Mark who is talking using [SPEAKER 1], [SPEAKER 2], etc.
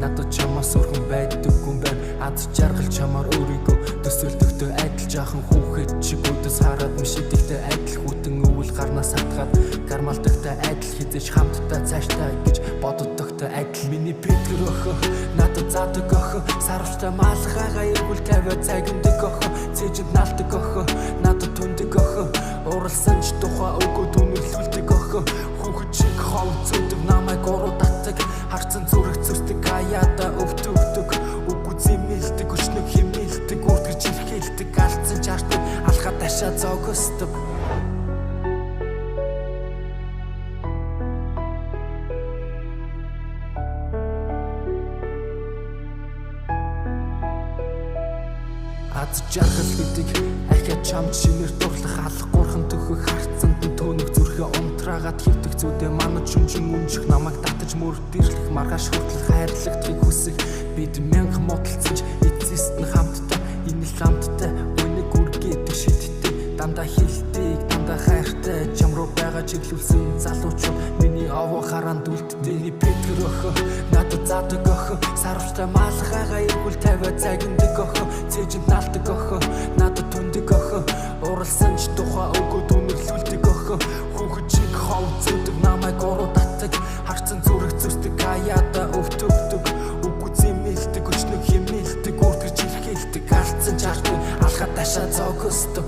[SPEAKER 1] надад чамаас өрхөн байдаг юм байна. Аз жаргал чамаар өөрийгөө төсөөлдөгтэй адил жаахан хүүхэд чиг өдөс хараад мишидэгтэй адил хүтэн өвөл гарнаас хатгаад гармалдагтай адил хизэж хамтдаа цааштай гэж боддогтой адил миний Петр охин надад заадаг охин сарвчтай маалгаагаа эргүүл тавиад цагимдаг охин цээжинд наалдаг охин надад түндэг охин уралсан ч тухай өгөө дүнэлүүлдэг охин хүүхэд чиг хов зөдөг намайг урууддаг харцан зүрх зүртэг аяада өвтөгдөг үгүй зэмэлдэг өчнөг хэмнэлдэг үрдгэж ирхэлдэг алдсан чартыг алхаад ташаа зогсдог. Аз жаргал гэдэг ахиад чамд шинээр дурлах алах гурхан төхөх харцанд нь төнөг зүрхээ унтраагаад хэвдэх зүйдээ манад шүнжин үнжих намайг татаж мөрдөрлөх маргааш хүртэл хайрлагдахыг хүсэх бид мянга модалцаж эцэст нь хамтдаа энэ л хамтдаа өнөг үргээд шидтэй дандаа хилдэг дандаа хайртай чам руу байгаа чиглүүлсэн залуучууд миний овоо хараанд үлддэг миний Петр охин надад заадаг охин сарвчтай маалгаагаа эргүүл тавиад цагимдаг охин цээжинд наалдаг охин надад түндэг охин уралсан ч тухай өгөө дүнэлүүлдэг охин хүүхэд чиг хов зөдөг намайг урууддаг харцан зүрх зүртэг аяада өвтөгдөг үгүй зэмэлдэг өчнөг хэмнэлдэг үрдгэж ирхэлдэг алдсан чартыг алхаад ташаа зогсдог.